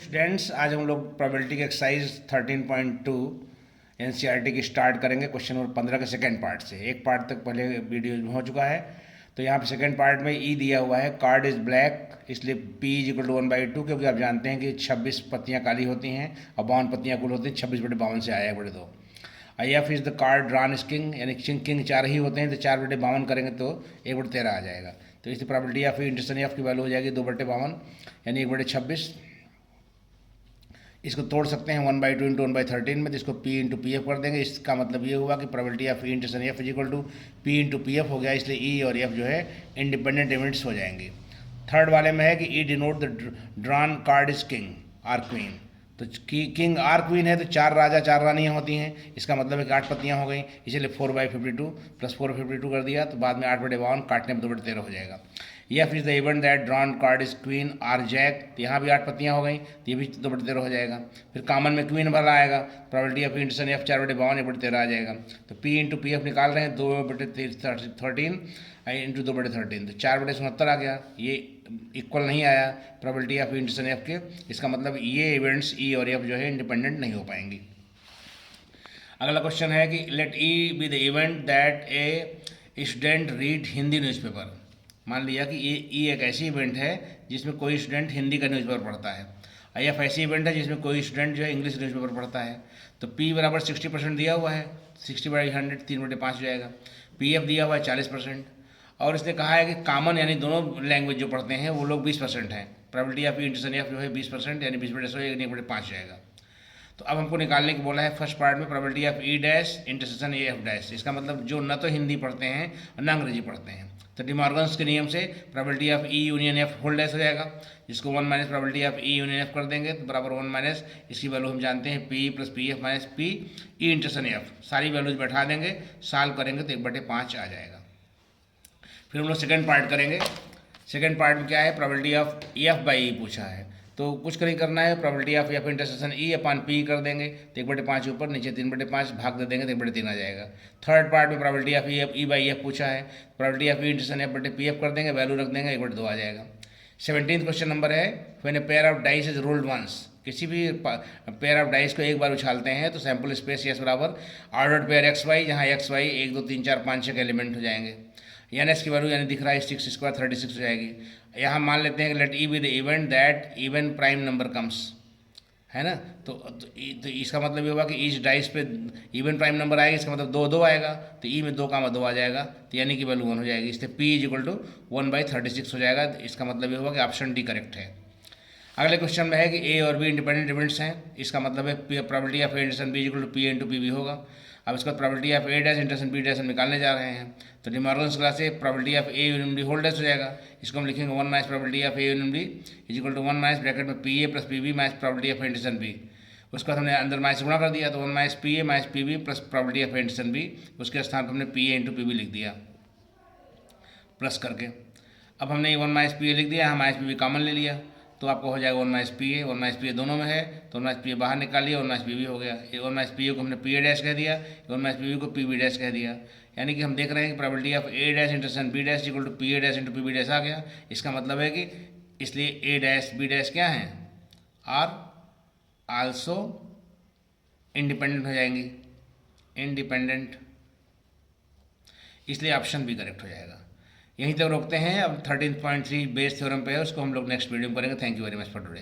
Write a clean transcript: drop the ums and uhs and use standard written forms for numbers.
Students, आज हम लोग प्रोबेबिलिटी की एक्सरसाइज 13.2 एनसीईआरटी की स्टार्ट करेंगे क्वेश्चन नंबर 15 के सेकंड पार्ट से। एक पार्ट तक पहले वीडियो में हो चुका है, तो यहाँ पे सेकंड पार्ट में ई दिया हुआ है, कार्ड इज़ ब्लैक, इसलिए पी इज इक्वल टू 1/2, क्योंकि आप जानते हैं कि 26 पत्तियाँ काली होती हैं और 52 पत्तियाँ कुल होती हैं। 26/52 से आया है बड़े दो। I F is the card drawn is king, यानी किंग 4 ही होते हैं, तो 4/52 करेंगे तो 1/13 आ जाएगा। तो इसकी प्रोबेबिलिटी ऑफ इंटरसेशन एफ की वैल्यू हो जाएगी 2/52 यानी 1/26। इसको तोड़ सकते हैं 1/2 इंटू 1/13 में, तो इसको पी इंटू पी एफ कर देंगे। इसका मतलब ये हुआ कि probability of E intersection F is equal to P into P F हो गया, इसलिए ई और एफ जो है इंडिपेंडेंट इवेंट्स हो जाएंगे। थर्ड वाले में है कि E denote the drawn card is king or queen, तो किंग आर क्वीन है तो 4 राजा 4 रानियाँ होती हैं, इसका मतलब है कि 8 पत्तियाँ हो गई, इसलिए 4/52 प्लस 4/52 कर दिया, तो बाद में 8/52 काटने में 2/13 हो जाएगा। F is the event that drawn card is queen or jack, तो यहाँ भी 8 पत्तियाँ हो गई, तो ये भी 2/13 हो जाएगा। फिर कॉमन में क्वीन भरा आएगा, प्रोबेबिलिटी ऑफ इंटरसेशन एफ 4/52 1/13 आ जाएगा। तो पी इंटू पी एफ निकाल रहे हैं 2/13 इंटू 2/13, तो 4/67 आ गया। ये इक्वल नहीं आया प्रोबेबिलिटी ऑफ इंटरसेशन एफ के, इसका मतलब ये इवेंट्स ई और एफ जो है इंडिपेंडेंट नहीं हो पाएंगी। अगला क्वेश्चन है कि let E be the event that a student read Hindi newspaper. मान लिया कि ये एक ऐसी इवेंट है जिसमें कोई स्टूडेंट हिंदी का न्यूज़पेपर पढ़ता है, आई एफ ऐसी इवेंट है जिसमें कोई स्टूडेंट जो है इंग्लिश न्यूज़पेपर पढ़ता है। तो पी बराबर 60% दिया हुआ है, 60/100 3/5 हो जाएगा। पी एफ दिया हुआ है 40%, और इसने कहा है कि कॉमन यानी दोनों लैंग्वेज जो पढ़ते हैं वो लोग 20% हैं। प्रोबेबिलिटी ऑफ इंटरसेशन एफ जो है 20% यानी 20/100 जाएगा। तो अब हमको निकालने को बोला है फर्स्ट पार्ट में probability of E dash intercession A F dash, इसका मतलब जो न तो हिंदी पढ़ते हैं और न अंग्रेजी पढ़ते हैं। तो डिमॉर्गन्स के नियम से probability of E union F whole dash हो जाएगा, जिसको 1 minus probability of E union F कर देंगे तो बराबर 1 माइनस इसकी वैल्यू हम जानते हैं P plus P F minus P E intersection F, सारी वैल्यूज बैठा देंगे, सॉल्व करेंगे तो 1/5 आ जाएगा। फिर हम लोग सेकेंड पार्ट करेंगे। सेकेंड पार्ट में क्या है, probability of F by E पूछा है, तो कुछ नहीं करना है, probability of F intersection E upon P कर देंगे तो 1/5 ऊपर, नीचे 3/5 भाग दे देंगे तो 1/3 आ जाएगा। थर्ड पार्ट में probability of E by F पूछा है, probability of E intersection F बटे पी एफ कर देंगे, वैल्यू रख देंगे 1/2 आ जाएगा। 17th क्वेश्चन नंबर है when a pair of dice is rolled once, किसी भी पेयर ऑफ डाइस को एक बार उछालते हैं तो सैम्पल स्पेस यस बराबर ऑर्डर्ड पेयर एक्स वाई, जहाँ एक्स वाई 1 2 3 4 5 6 के एलिमेंट हो जाएंगे। एन एस की वैल्यू यानी दिख रहा है 6² 36 हो जाएगी। यहाँ मान लेते हैं कि let E be the event that even prime number comes, है ना, तो इसका मतलब ये होगा कि ईच डाइस पे इवन प्राइम नंबर आएगा, इसका मतलब 2 2 आएगा, तो ई में 2, 2 आ जाएगा, तो यानी कि वैल्यू 1 हो जाएगी, इसलिए पी इज इक्वल टू 1/36 हो जाएगा। इसका मतलब ये होगा कि ऑप्शन डी करेक्ट है। अगले क्वेश्चन में है कि ए और बी इंडिपेंडेंट इवेंट्स हैं, इसका मतलब है probability of A intersection B is equal to P into P भी होगा। अब इसका probability of A dash intersection B dash हम निकालने जा रहे हैं, तो डिमॉर्गन्स लॉ से probability of A union B whole dash हो जाएगा, इसको हम लिखेंगे 1 minus probability of A union B is equal to 1 minus bracket में P A plus P B minus probability of intersection B, उसके बाद हमने अंदर माइनस गुणा कर दिया तो 1 minus P A minus P B plus probability of intersection B, उसके स्थान पर हमने P A into P B लिख दिया प्लस करके। अब हमने 1 माइनस पी ए लिख दिया, यहाँ माइनस पी बी कॉमन ले लिया, तो आपको हो जाएगा 1 माइनस पी ए, 1 माइनस पी ए दोनों में है, तो 1 माइनस पी ए बाहर निकाल लिया, 1 माइनस पी बी हो गया। 1 माइनस पी ए को हमने पी ए डैश कह दिया, 1 माइनस पी बी को पी बी डैश कह दिया, यानी कि हम देख रहे हैं कि probability of A dash intersection B dash equal to P A dash into P B dash आ गया। इसका मतलब है कि इसलिए ए डैश बी डैश क्या हैं, आर आल्सो इंडिपेंडेंट हो जाएंगी, इंडिपेंडेंट, इसलिए ऑप्शन बी करेक्ट हो जाएगा। यहीं तक रोकते हैं, अब 13.3 बेस थ्योरम पे है, उसको हम लोग नेक्स्ट वीडियो में करेंगे। Thank you very much for today.